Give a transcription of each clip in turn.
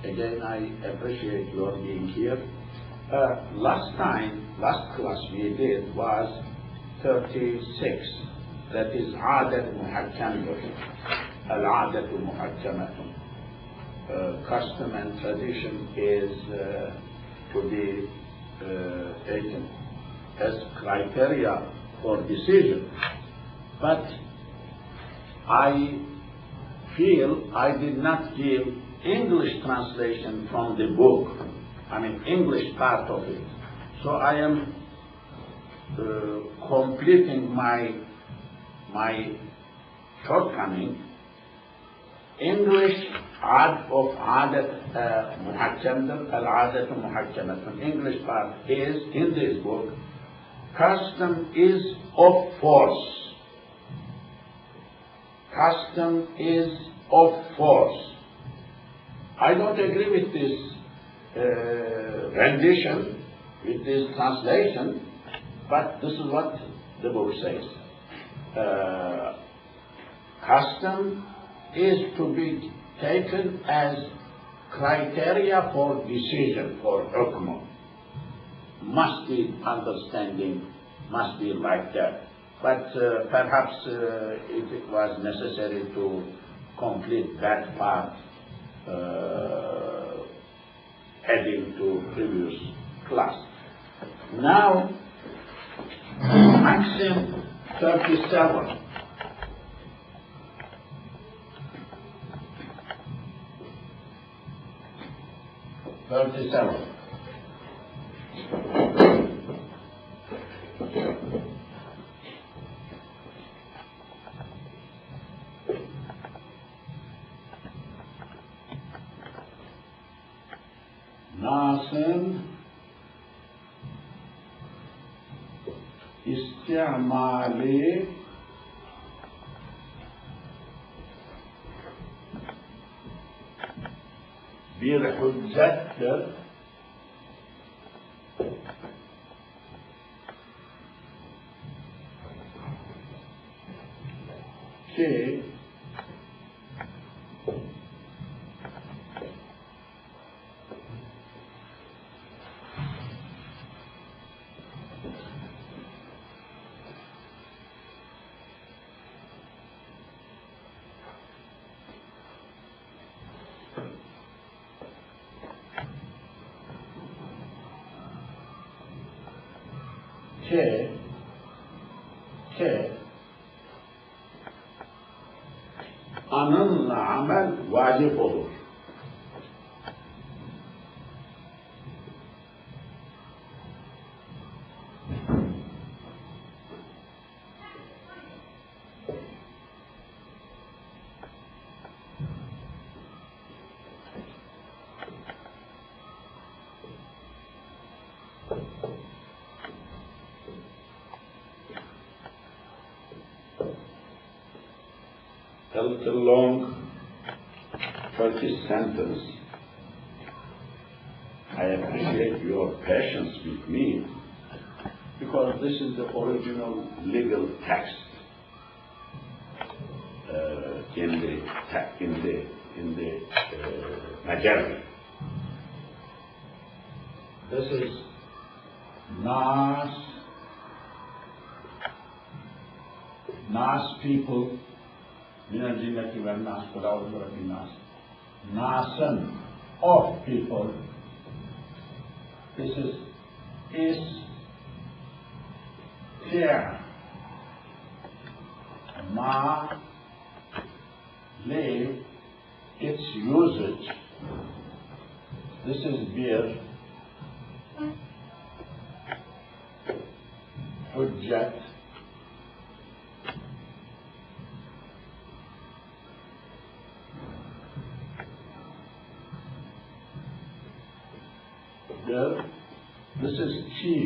Again, I appreciate your being here. Last class we did was 36. That is عادة محكمة. العادة محكمة. Custom and tradition is to be taken as criteria for decision. But I feel I did not give English translation from the book, English part of it. So I am completing my shortcoming. English of عادة محكمة العادة محكمة. English part is in this book. Custom is of force. Custom is of force. I don't agree with this rendition, with this translation, but this is what the book says. Custom is to be taken as criteria for decision, for hukm. Must be understanding, must be like that. But perhaps it was necessary to complete that part heading to previous class. Now, Maxim 37. ناصم استعمال bir hüccettir ki anınla amel vacip olur. A little long Turkish sentence. I appreciate your patience with me because this is the original legal text in the Majazi. This is Nas people. Nasan of people. This is here. Ma live its usage. This is bir hüccet. This is chi.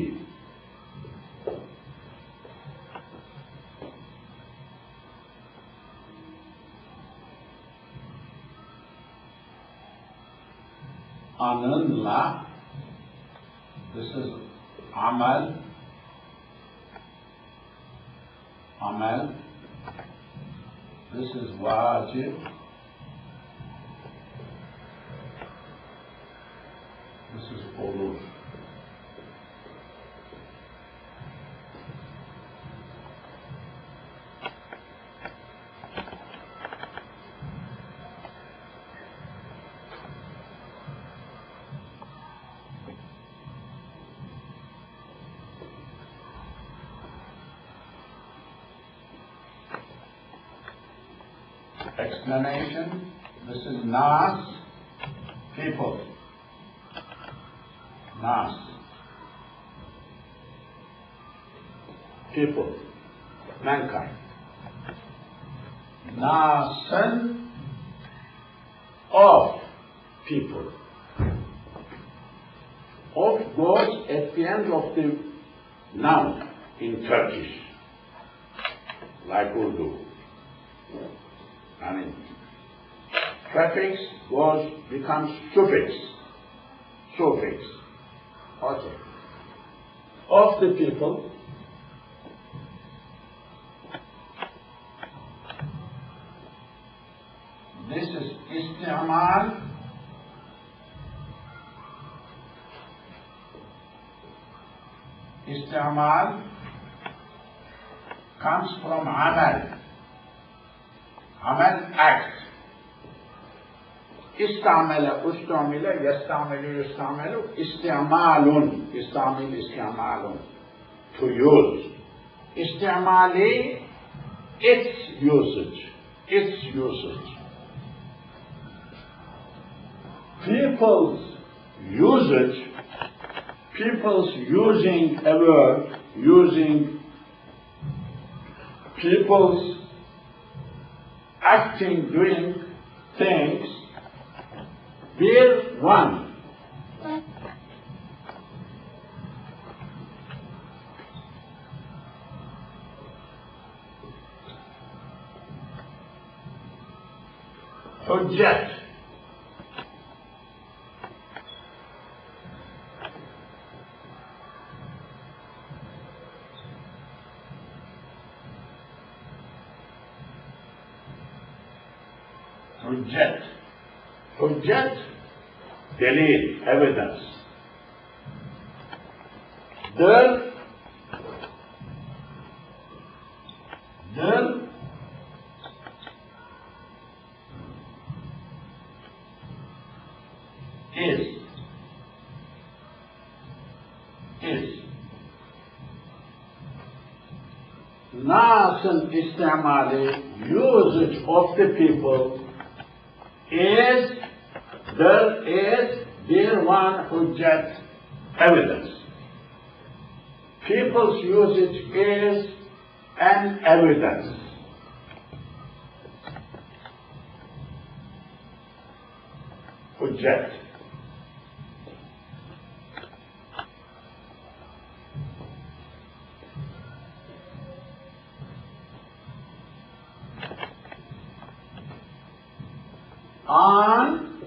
Anınla. This is amal. This is wajib. olur. Explanation. This is Nas, people. Nas, people, mankind. Nasan, of people. Of goes at the end of the noun in Turkish, like Urdu. I mean, prefix becomes suffix. Okay. Of the people. This is isti'mal. Isti'mal comes from amal. Amal, act. İstamele, ustamile, yestamelu, yestamelu, isti'malun, istamil, isti'malun, to use. İstimali, its usage. People's usage, people's using a word, people's acting, doing things, bir one. Hujjat. Hujjat, delil, evidence. Dil is. Nas'ın istimali, usage of the people is, there is bir one hujjat, evidence. People's usage is an evidence. Hujjat. On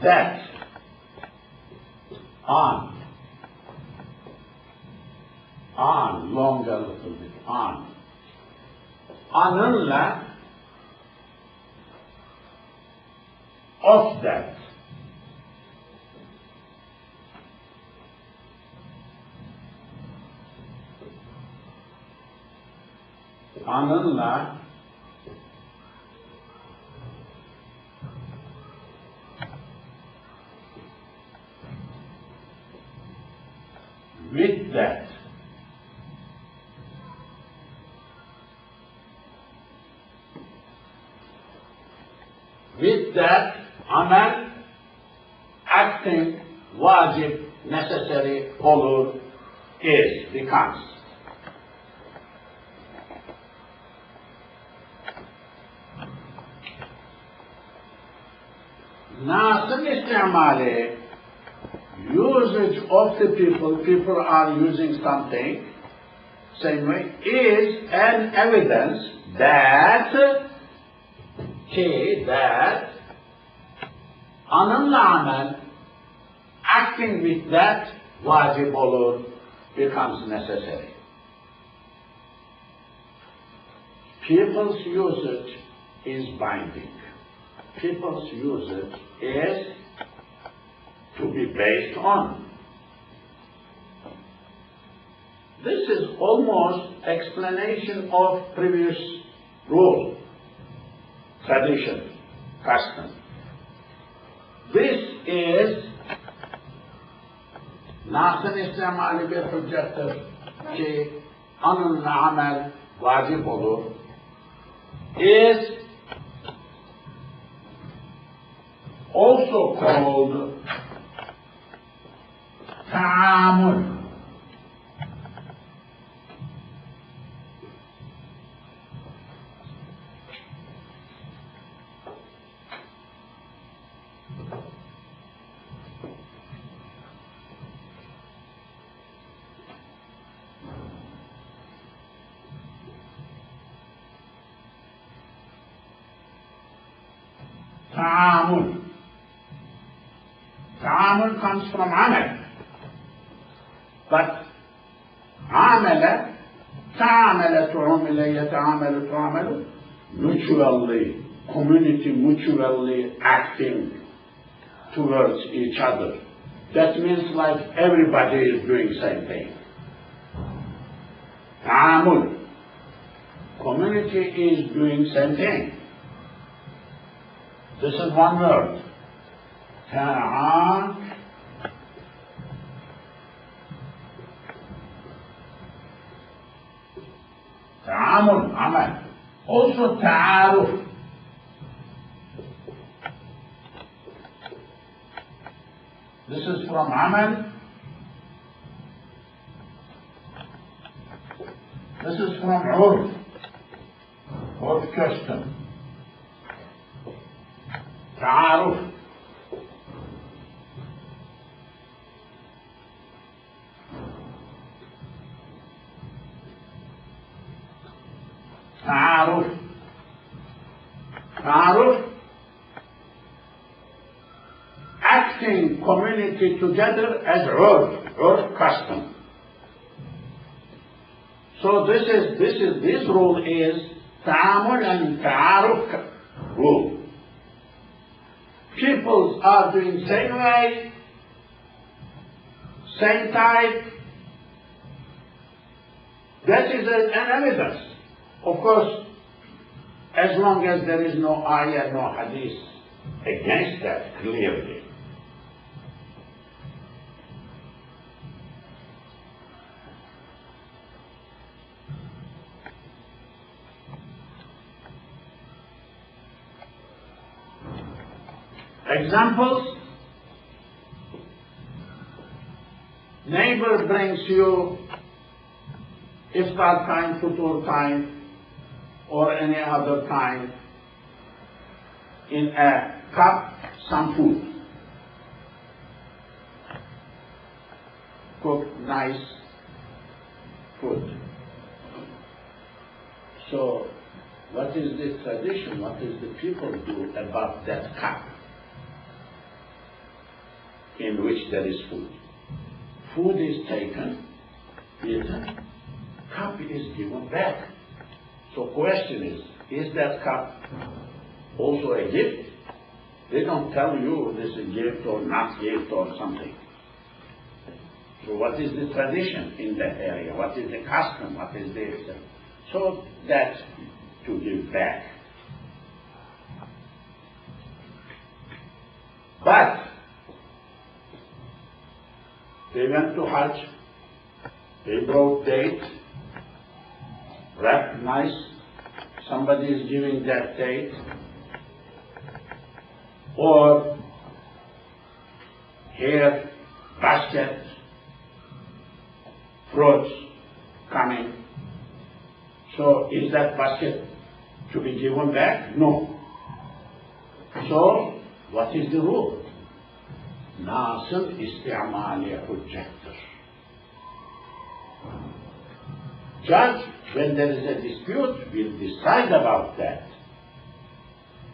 that, on, longer a little bit, on. Onunla, of that. Onunla, with that. With that, amel, acting, wajib, necessary, olur, is, becomes. Nas'ın istimali, usage of the people are using something, same way, is an evidence that, that onunla amel, acting with that, vacip olur, becomes necessary. People's usage is binding. People's usage is be based on. This is almost explanation of previous rule, tradition, custom. This is nasıl istemali bir hüccettir ki onunla amel vacip olur, is also called ta'amul. Ta'amul. Ta'amul comes from amal. But amala, ta'amala tu'amila, yata'amalu tu'amalu, mutually, community mutually acting towards each other. That means like everybody is doing same thing. Ta'amul. Community is doing same thing. This is one word. Ta'amul. Ta'amul, amal. Also ta'aruf. This is from amal. This is from urf. Urf custom. Ta'aruf. Ta'aruf. Ta'aruf. Acting community together as urf custom. So this rule is ta'amul and ta'aruf rule. Peoples are doing same way, same type. That is an evidence. Of course, as long as there is no ayah, no hadith against that clearly. Examples: neighbor brings you iftar time, futur time, or any other time in a cup some food. Cooked, nice food. So, what is the tradition? What does the people do about that cup in which there is food? Food is taken, eaten, cup is given back. So question is that cup also a gift? They don't tell you this is a gift or not gift or something. So what is the tradition in that area? What is the custom? What is the... So that's to give back. But they went to Hajj, they brought date, wrapped nice, somebody is giving that date, or here, basket, fruits coming. So is that basket to be given back? No. So what is the rule? Nasıl istimali hüccettir. Judge, when there is a dispute, will decide about that.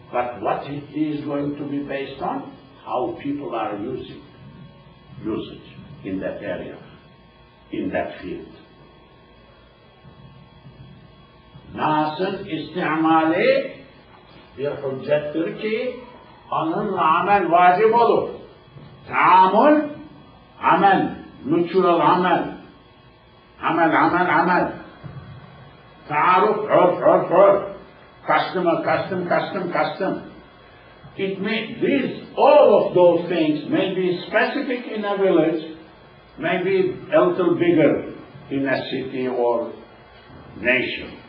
But what it is going to be based on? How people are using usage in that area, in that field. Nasıl istimali bir hüccettir ki onunla amel vacip olur. تعامل عمل mutual عمل تعارف عرف custom. It may, all of those things may be specific in a village, may be a little bigger in a city or nation.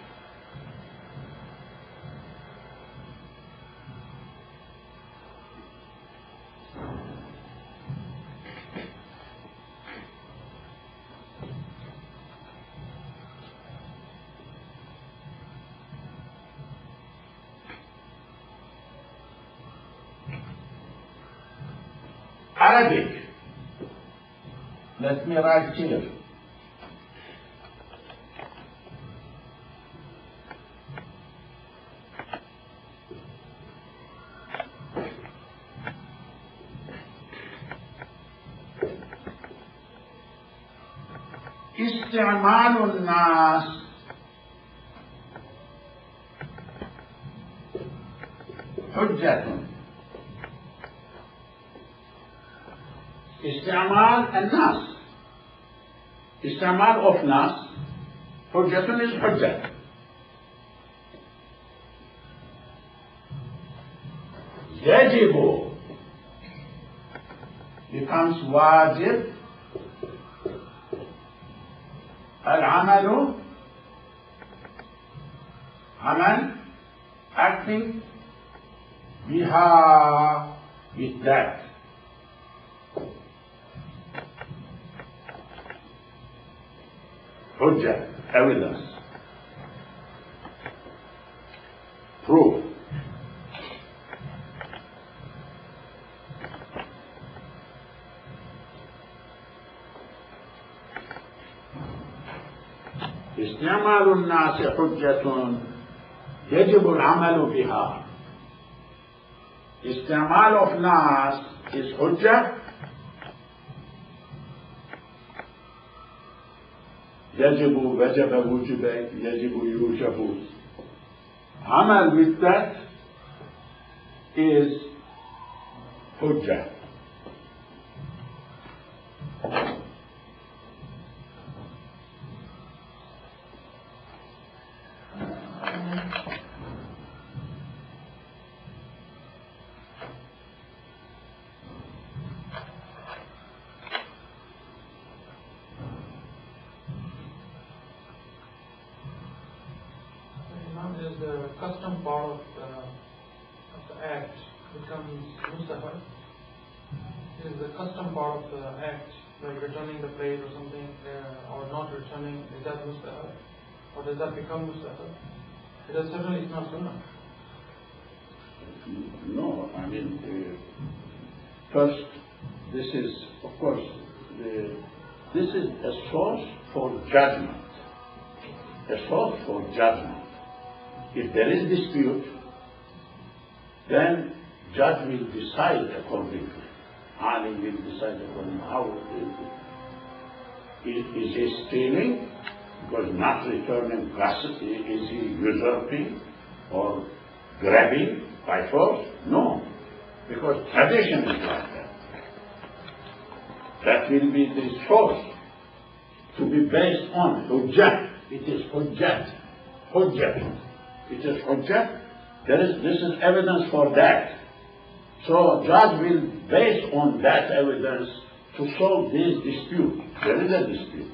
Arabic. Let me write here. استعمال الناس حجة. استعمال الناس، استعمال of ناس حجة is حجة. يجب becomes واجب. العمل عمل acting بها with that. حجة evidence proof. استعمال الناس حجة يجب العمل بها. استعمال of ناس is حجة. يجب وجب وجب يجب يوجب. عمل with that is حجة. Is the custom part of the act becomes mustahab? Is the custom part of the act, like returning the plate or something, or not returning, is that mustahab? Or does that become mustahab? Because certainly it's not sunnah. No, I mean, first, this is, of course, this is a source for judgment. A source for judgment. If there is dispute, then judge will decide accordingly. Ali will decide accordingly. How is he stealing? Because not returning gossip, is he usurping or grabbing by force? No, because tradition is like that. That will be the source to be based on hujjah. It is hujjat. Hujjat. It is hujjah. This is evidence for that. So judge will base on that evidence to solve this dispute. There is a dispute.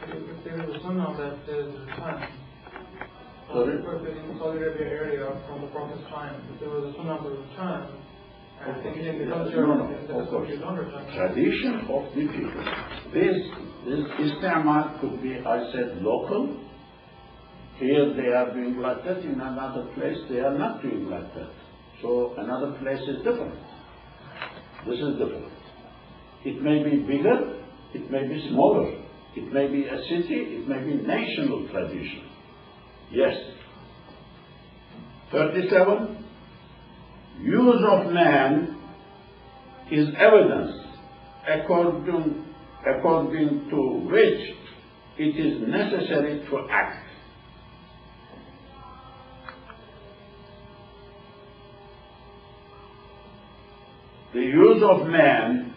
If there is a sunnah that there is a return, in Saudi Arabia area from the Prophet's time, if there was a sunnah to return, I think in the culture, of course. Tradition of the people. This istimal could be, I said, local. Here they are doing like that, in another place they are not doing like that. So another place is different. This is different. It may be bigger, it may be smaller, it may be a city, it may be national tradition. Yes. 37. Use of man is evidence according to which it is necessary to act. the use of man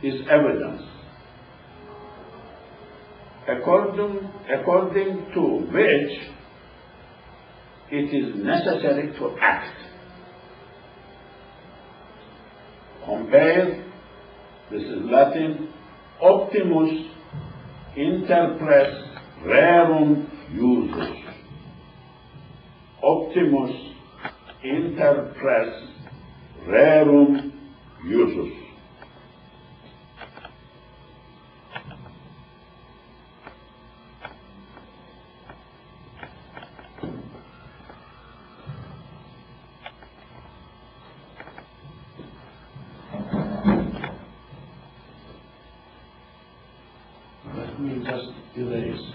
is evidence, according to which it is necessary to act. Compare, this is Latin, optimus inter pres rerum usus. Optimus inter pres rerum usus. Let me just erase.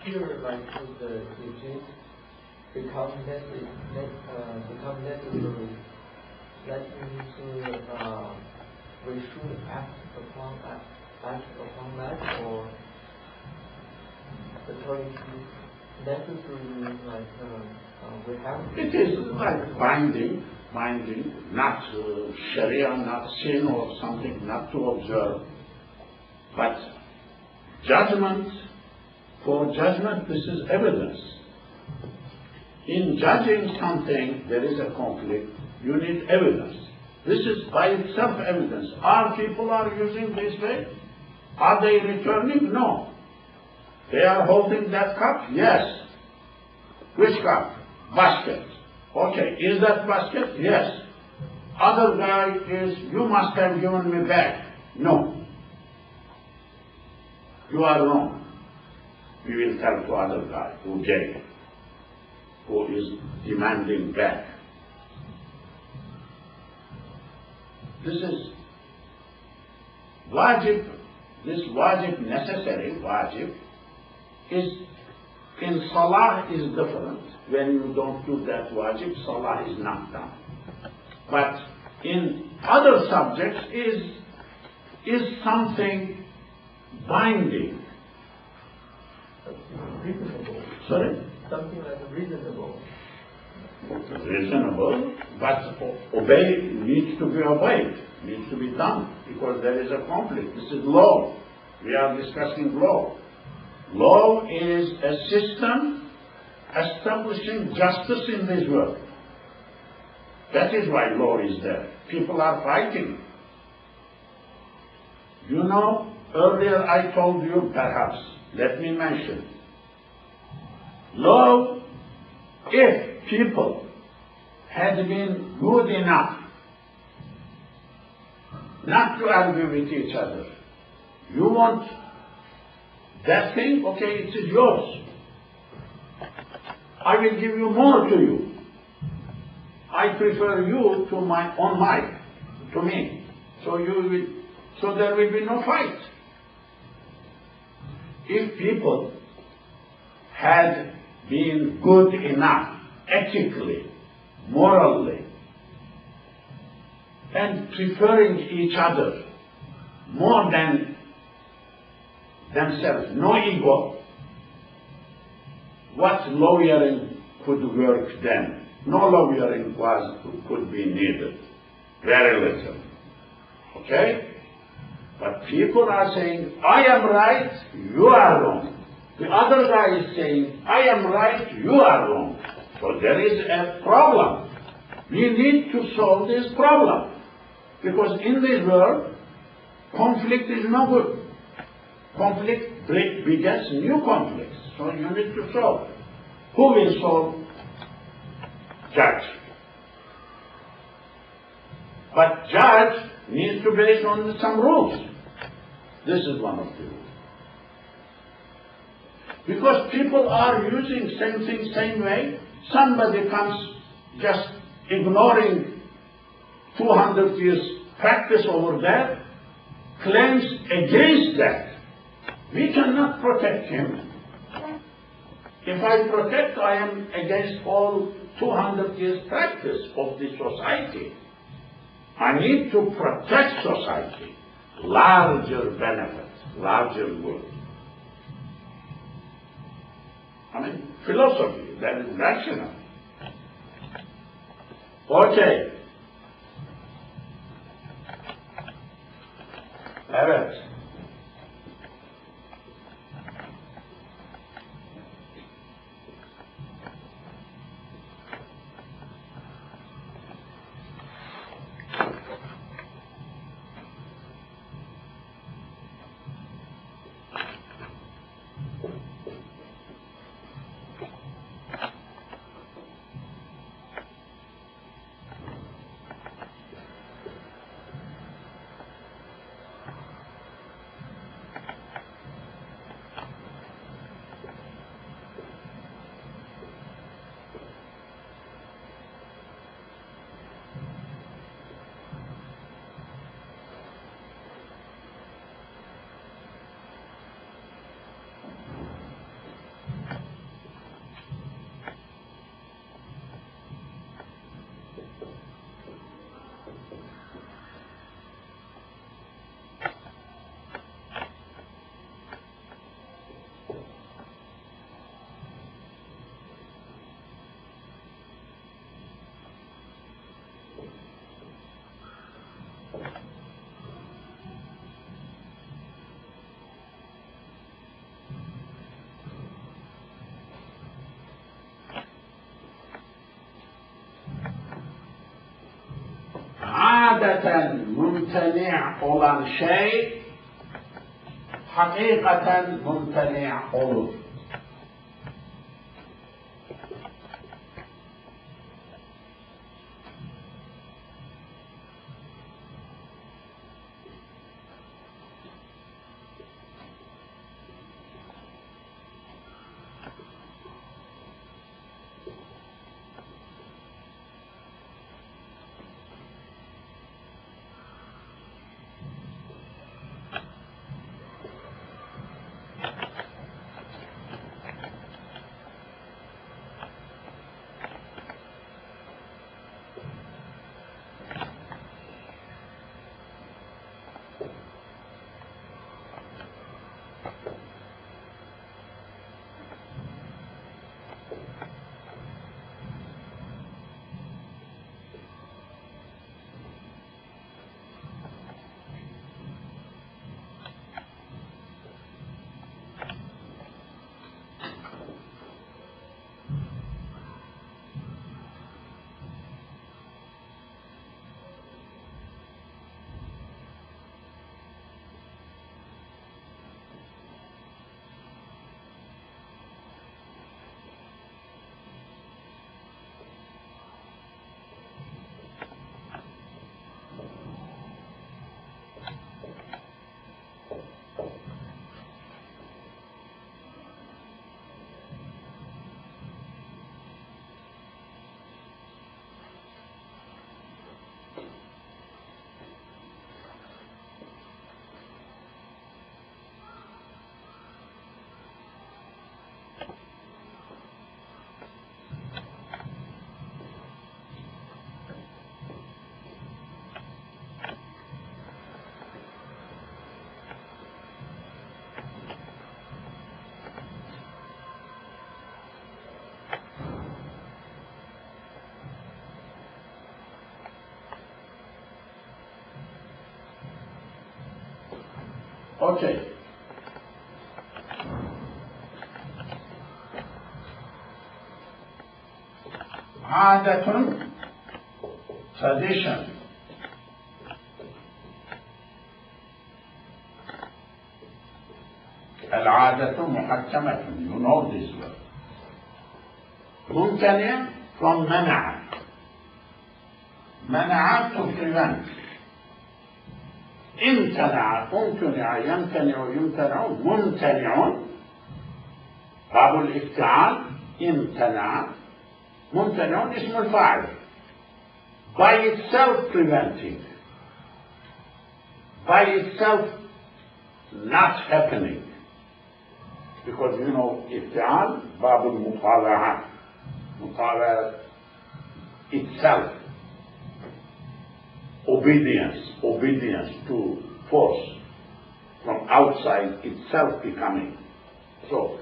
Here, like with the teaching, become necessary. That means we should act upon that, or the term is necessary means like we have. It is like binding, not Sharia, not sin or something not to observe, but judgment. For judgment, this is evidence. In judging something, there is a conflict, you need evidence. This is by itself evidence. Are people using this way? Are they returning? No. They are holding that cup? Yes. Which cup? Basket. Okay, is that basket? Yes. Other guy is, you must have given me back. No. You are wrong. We will tell to other guy who gave, who is demanding back. This is wajib. This wajib, necessary wajib, is in salah is different. When you don't do that wajib, salah is not done. But in other subjects is something binding. Reasonable. Sorry? Something like reasonable. Reasonable, but needs to be obeyed, needs to be done, because there is a conflict. This is law. We are discussing law. Law is a system establishing justice in this world. That is why law is there. People are fighting. You know, earlier I told you, perhaps, let me mention, law, if people had been good enough not to argue with each other, you want that thing, okay, it is yours. I will give you more to you. I prefer you to me. So there will be no fight. If people had been good enough, ethically, morally, and preferring each other more than themselves, no ego, what lawyering could work then? No lawyering could be needed. Very little. Okay? But people are saying, I am right, you are wrong. The other guy is saying, I am right, you are wrong. So there is a problem. We need to solve this problem. Because in this world, conflict is no good. Conflict begets new conflicts. So you need to solve. Who will solve? Judge. But judge needs to base on some rules. This is one of the rules. Because people are using same thing, same way. Somebody comes just ignoring 200 years practice over there, claims against that. We cannot protect him. If I protect, I am against all 200 years practice of the society. I need to protect society. Larger benefit, larger good. I mean, philosophy, that is rational. Okay. Evet. Adeten mümteni' olan şey hakikaten mümteni' olur. Okay. Adetun, tradition. Al-adatu muhakkamatun, you know this word. Mumtani' from mana'a. Mana'a to prevent. امتنع امتنع يمتنع يمتنع ممتنع باب الافتعال امتنع ممتنع اسم الفاعل by itself preventing by itself not happening because you know افتعال باب المطالعة مطالعة itself obedience to force from outside itself becoming. So,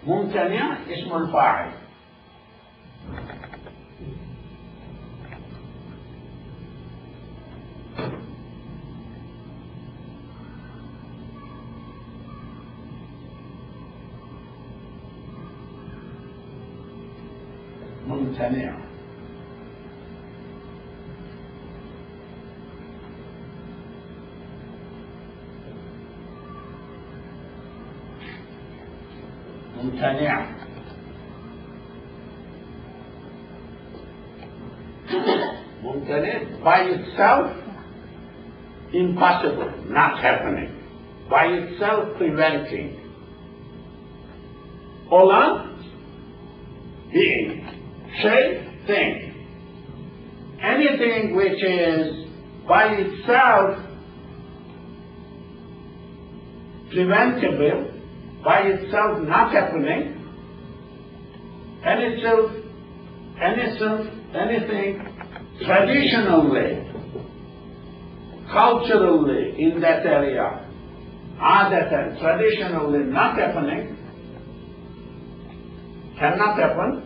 ممتنع اسم الفاعل. ممتنع. ممتنع. ممتنع by itself impossible, not happening. By itself preventing. Olan being, şey thing. Anything which is by itself preventable, by itself not happening, anything traditionally, culturally in that area, adatan, traditionally not happening, cannot happen,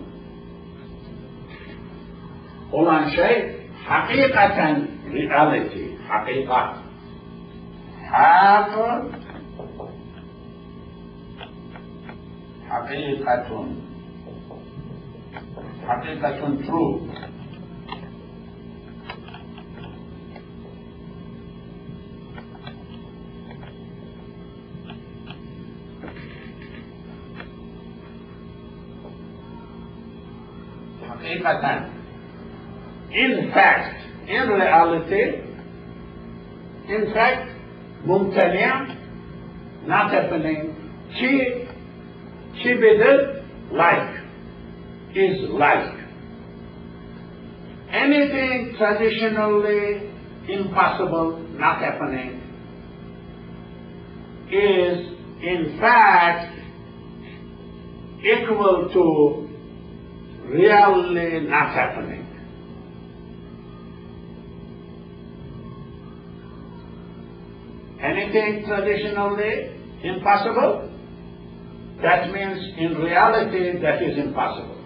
olan şey hakikaten reality, hakikat. حقيقة true. حقيقة. In fact, in reality, in fact, ممتنع, not happening, bidir, like, is like. Anything traditionally impossible, not happening, is in fact equal to really not happening. Anything traditionally impossible, that means in reality that is impossible.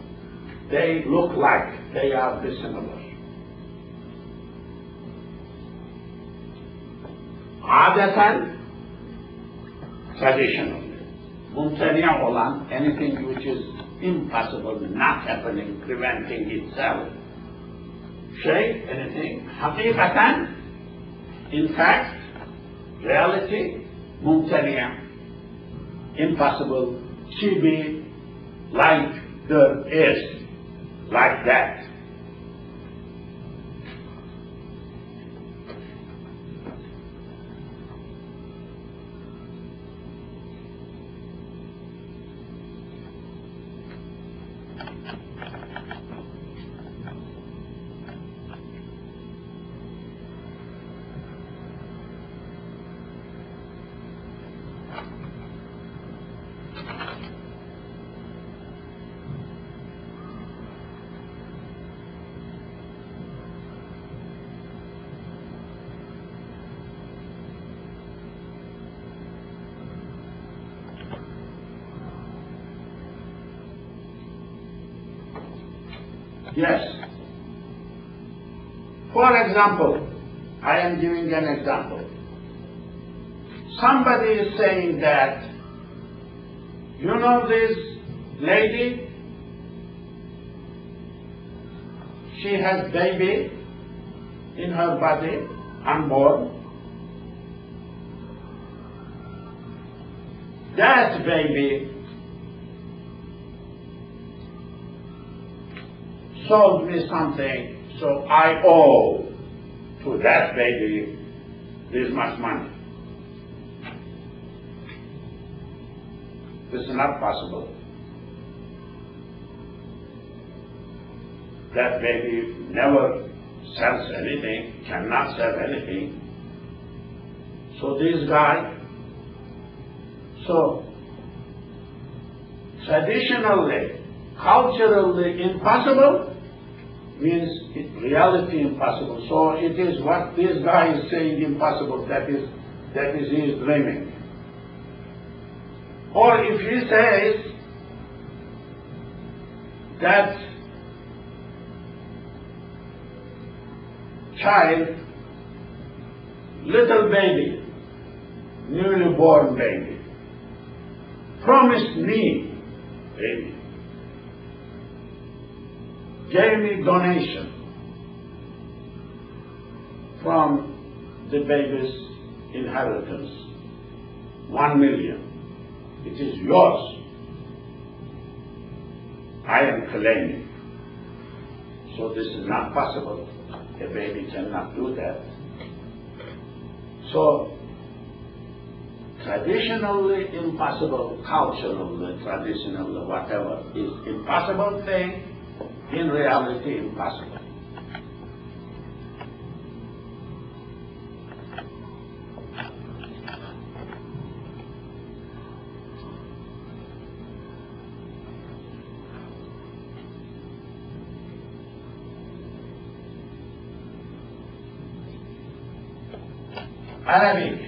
They look like, they are dissimilar. Adatan, traditionally. Mumtani'a olan, anything which is impossible, not happening, preventing itself. Shay, anything. Haqiqatan, in fact, reality, mumtani'a, impossible, be like there is, like that. Yes. For example, I am giving an example. Somebody is saying that, you know this lady, she has baby in her body, unborn. That baby sold me something, so I owe to that baby this much money. This is not possible. That baby never sells anything, cannot sell anything. So this guy, traditionally, culturally impossible means reality impossible. So it is what this guy is saying impossible, that is he is dreaming. Or if he says that child, little baby, newly born baby, promised me, baby, gave me donation from the baby's inheritance, 1 million. It is yours. I am claiming. So this is not possible. A baby cannot do that. So traditionally impossible, culturally, traditionally, whatever, is impossible thing, in reality impossible. Arabic.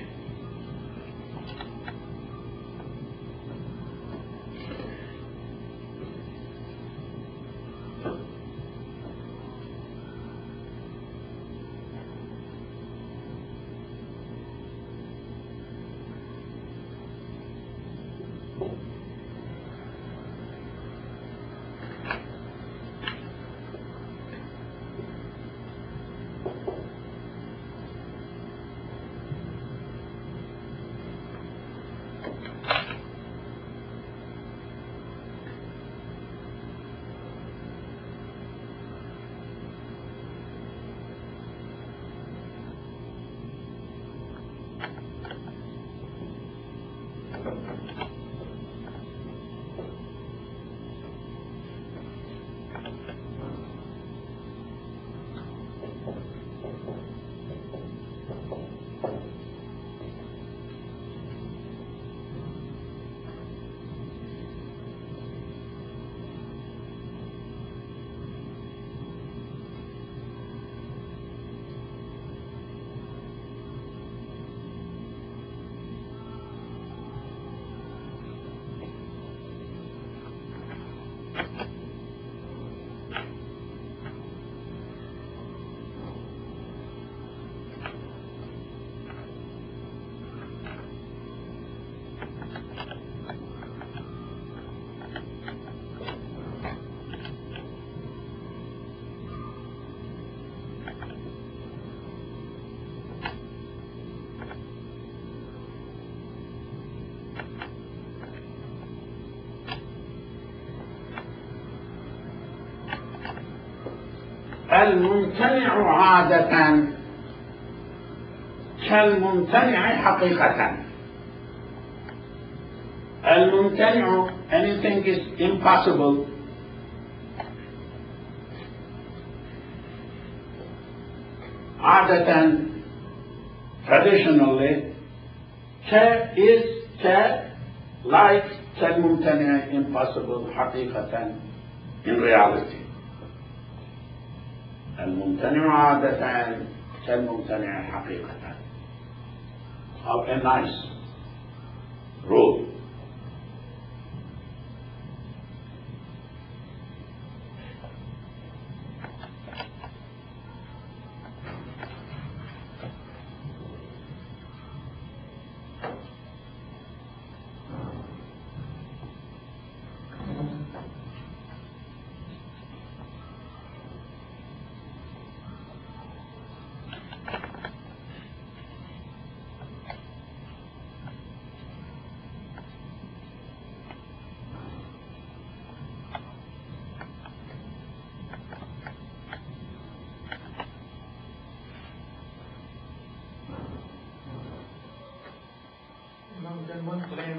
الممتنع عادة كالممتنع حقيقة. الممتنع, anything is impossible. عادة, traditionally, like كالممتنع, impossible, حقيقة, in reality. الممتنع عادة كالممتنع حقيقة. How a nice rule.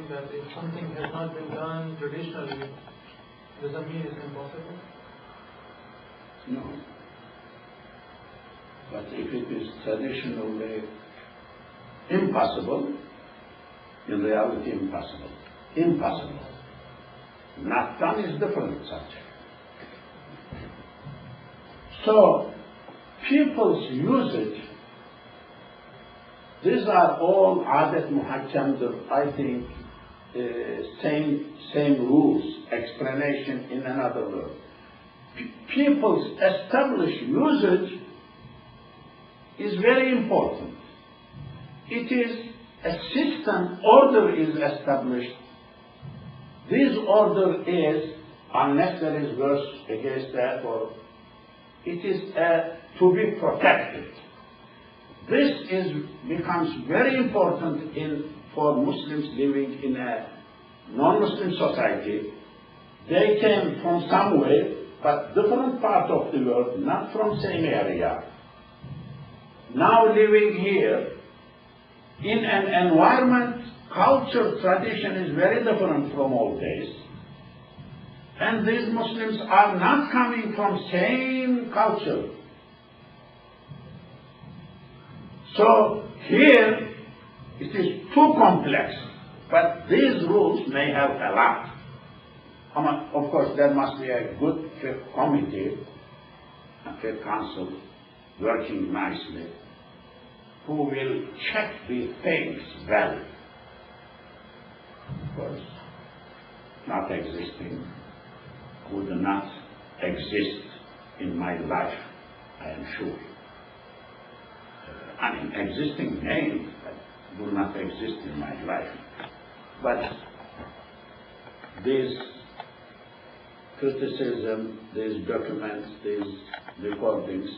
saying that if something has not been done traditionally, does that mean it's impossible? No. But if it is traditionally impossible, in reality impossible. Impossible. Not done is different subject. So, people's usage, these are all adat muhakkam, I think, same rules, explanation in another word. People's established usage is very important. It is a system, order is established. This order is, unless there is verse against that, or it is to be protected. This becomes very important for Muslims living in a non-Muslim society. They came from somewhere, but different part of the world, not from same area. Now living here, in an environment, culture, tradition is very different from old days. And these Muslims are not coming from same culture. So here, it is too complex, but these rules may help a lot. Of course, there must be a good fiqh committee, a fiqh council, working nicely, who will check these things well. Of course, not existing, would not exist in my life, I am sure. I mean, existing names do not exist in my life. But these criticism, these documents, these recordings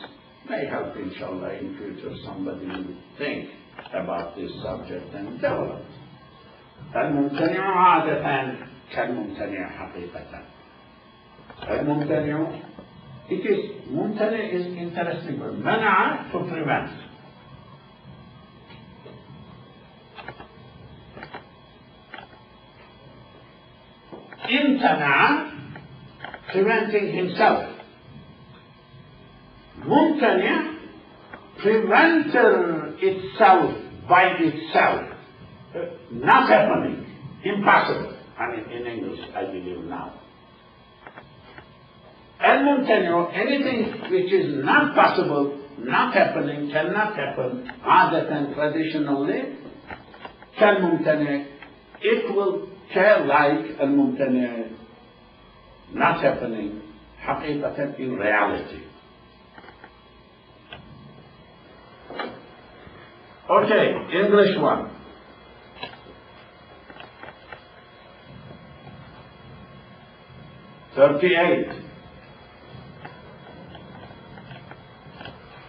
may help, inshallah, in future somebody will think about this subject and develop. الممتنع عادة كالممتنع حقيقة. الممتنع, it is, ممتنع is interesting word. منع, to prevent. امتنع, preventing himself. ممتنع, preventer itself by itself. Not happening, impossible. I mean, in English, I believe now. الممتنع, anything which is not possible, not happening, cannot happen, عادة, traditionally, كالممتنع, it will care like الممتنع, not happening, حقيقة, in reality. Okay, English one.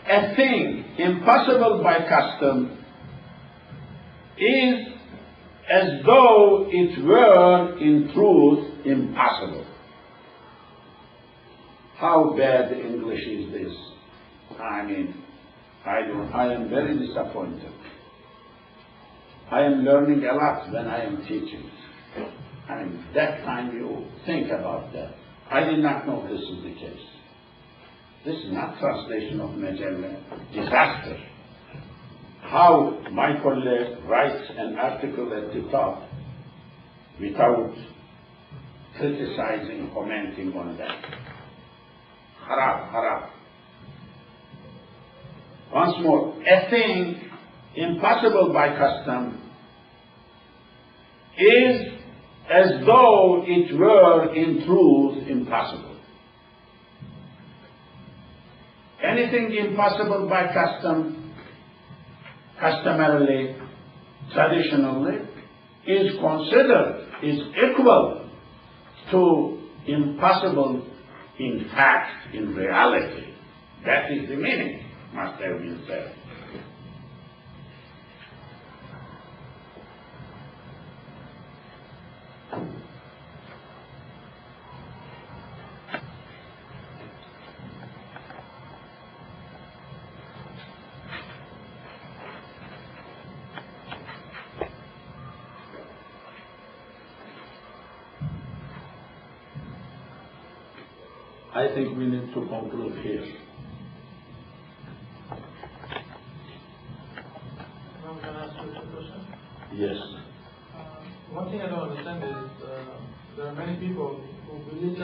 A thing impossible by custom is as though it were in truth impossible. How bad English is this? I mean, I am very disappointed. I am learning a lot when I am teaching. I mean, that time you think about that. I did not know this is the case. This is not translation of Magellan. Disaster. How my colleague writes an article at the top without criticizing, commenting on that. Haram, haram. Once more, a thing impossible by custom is as though it were in truth impossible. Anything impossible by custom, customarily, traditionally, is considered, is equal to impossible in fact, in reality. That is the meaning, must have been said. I think we need to conclude here. Now, can I ask you a question? Yes. One thing I don't understand is, there are many people who believe